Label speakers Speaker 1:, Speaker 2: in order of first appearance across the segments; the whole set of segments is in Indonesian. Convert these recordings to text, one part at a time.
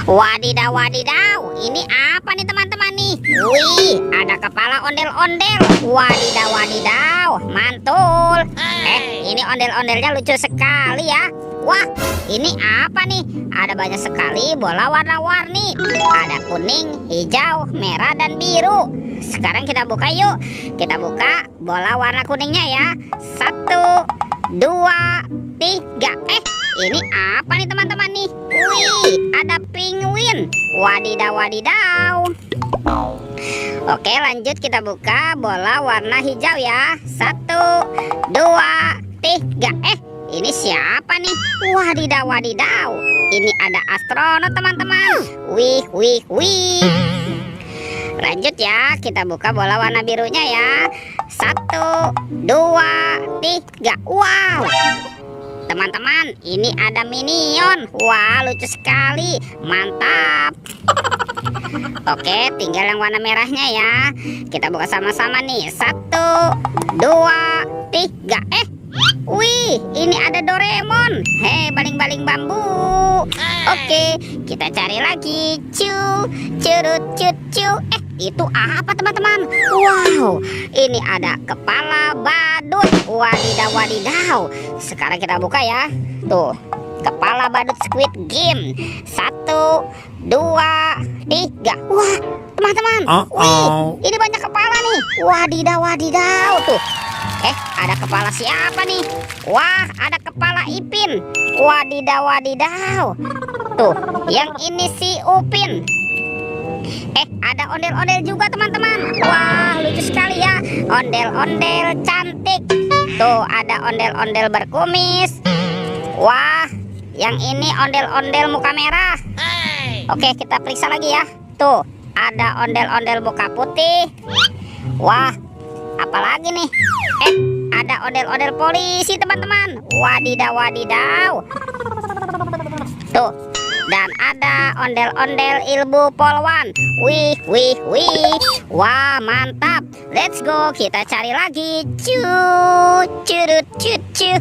Speaker 1: Wadidaw, wadidaw. Ini apa nih teman-teman nih? Wih, ada kepala ondel-ondel. Wadidaw, wadidaw. Mantul. Ini ondel-ondelnya lucu sekali ya. Wah, ini apa nih? Ada banyak sekali bola warna-warni. Ada kuning, hijau, merah, dan biru. Sekarang kita buka yuk. Kita buka bola warna kuningnya ya. 1, 2, 3. Ini apa nih teman-teman nih? Wih, ada penguin. Wadidaw, wadidaw. Oke, lanjut kita buka bola warna hijau ya. 1, 2, 3. Ini siapa nih? Wadidaw, wadidaw. Ini ada astronot teman-teman. Wih, wih, wih. Lanjut ya, kita buka bola warna birunya ya. 1, 2, 3. Wow, teman-teman, ini ada minion. Wah, lucu sekali. Mantap. Oke, tinggal yang warna merahnya ya. Kita buka sama-sama nih. 1, 2, 3. Wih, ini ada Doraemon. Hei, baling-baling bambu. Oke, kita cari lagi. Curut, cucu. Itu apa teman-teman? Wow, ini ada kepala badut. Wadidaw, wadidaw. Sekarang kita buka ya. Tuh, kepala badut Squid Game. 1, 2, 3. Wah, teman-teman. Wih, ini banyak kepala nih. Wadidaw, wadidaw. Tuh, ada kepala siapa nih? Wah, ada kepala Ipin. Wadidaw, wadidaw. Tuh, yang ini si Upin. Ada ondel-ondel juga teman-teman. Wah, lucu sekali ya. Ondel-ondel cantik. Tuh, ada ondel-ondel berkumis. Wah, yang ini ondel-ondel muka merah. Oke, kita periksa lagi ya. Tuh, ada ondel-ondel muka putih. Wah, apalagi nih? Ada ondel-ondel polisi teman-teman. Wadidaw, wadidaw. Tuh, dan ada ondel-ondel ilmu polwan. Wih, wih, wih. Wah, mantap. Let's go, kita cari lagi. Curut, cucu.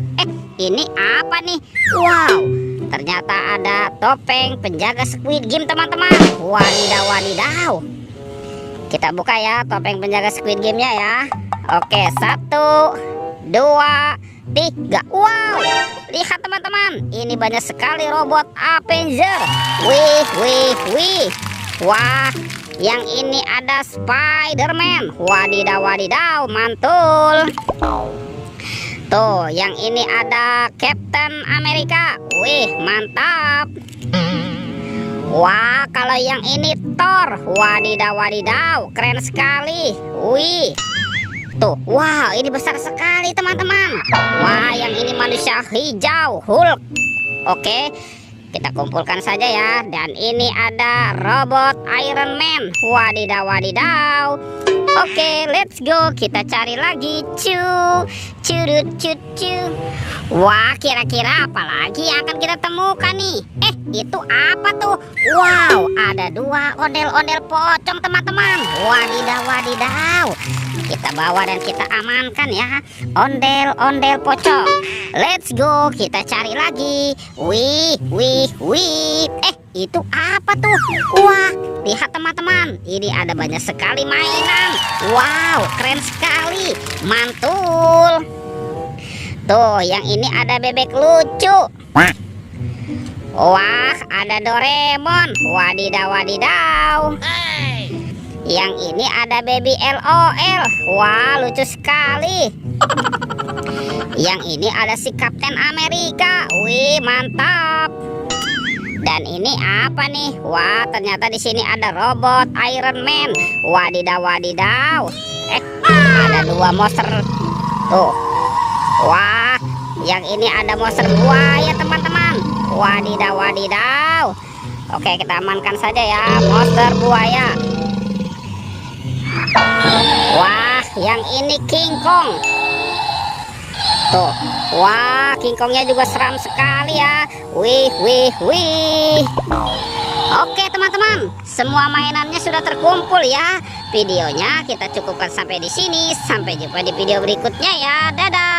Speaker 1: Ini apa nih? Wow, ternyata ada topeng penjaga Squid Game teman-teman. Wadidaw, wadidaw. Kita buka ya topeng penjaga Squid Game-nya ya. Oke, 1, 2, 3. Wow, lihat teman-teman, ini banyak sekali robot Avenger. Wih, wih, wih. Wah, yang ini ada Spider-Man. Wadidaw, wadidaw, mantul. Tuh, yang ini ada Captain America. Wih, mantap. Wah, kalau yang ini Thor. Wadidaw, wadidaw, keren sekali. Wih. Tuh, wow, ini besar sekali teman-teman. Wah, yang ini manusia hijau, Hulk. Oke, kita kumpulkan saja ya. Dan ini ada robot Iron Man. Wadidaw, wadidaw. Oke, let's go. Kita cari lagi. Curut, cucu. Wah, kira-kira apa lagi yang akan kita temukan nih? Itu apa tuh? Wow, ada 2 ondel-ondel pocong teman-teman. Wadidaw, wadidaw. Kita bawa dan kita amankan ya ondel-ondel pocong. Let's go, kita cari lagi. Wih, wih, wih. Itu apa tuh? Wah, lihat teman-teman, ini ada banyak sekali mainan. Wow, keren sekali. Mantul. Tuh, yang ini ada bebek lucu. Wah, ada Doraemon. Wadidaw, wadidaw. Yang ini ada baby LOL. Wah, lucu sekali. Yang ini ada si Captain America. Wih, mantap. Dan ini apa nih? Wah, ternyata di sini ada robot Iron Man. Wadidaw, wadidaw. Ada 2 monster. Tuh. Wah, yang ini ada monster buaya teman-teman. Wadidaw, wadidaw. Oke, kita amankan saja ya monster buaya. Wah, yang ini King Kong. Tuh, wah, King Kongnya juga seram sekali ya. Wih, wih, wih. Oke teman-teman, semua mainannya sudah terkumpul ya. Videonya kita cukupkan sampai di sini. Sampai jumpa di video berikutnya ya. Dadah.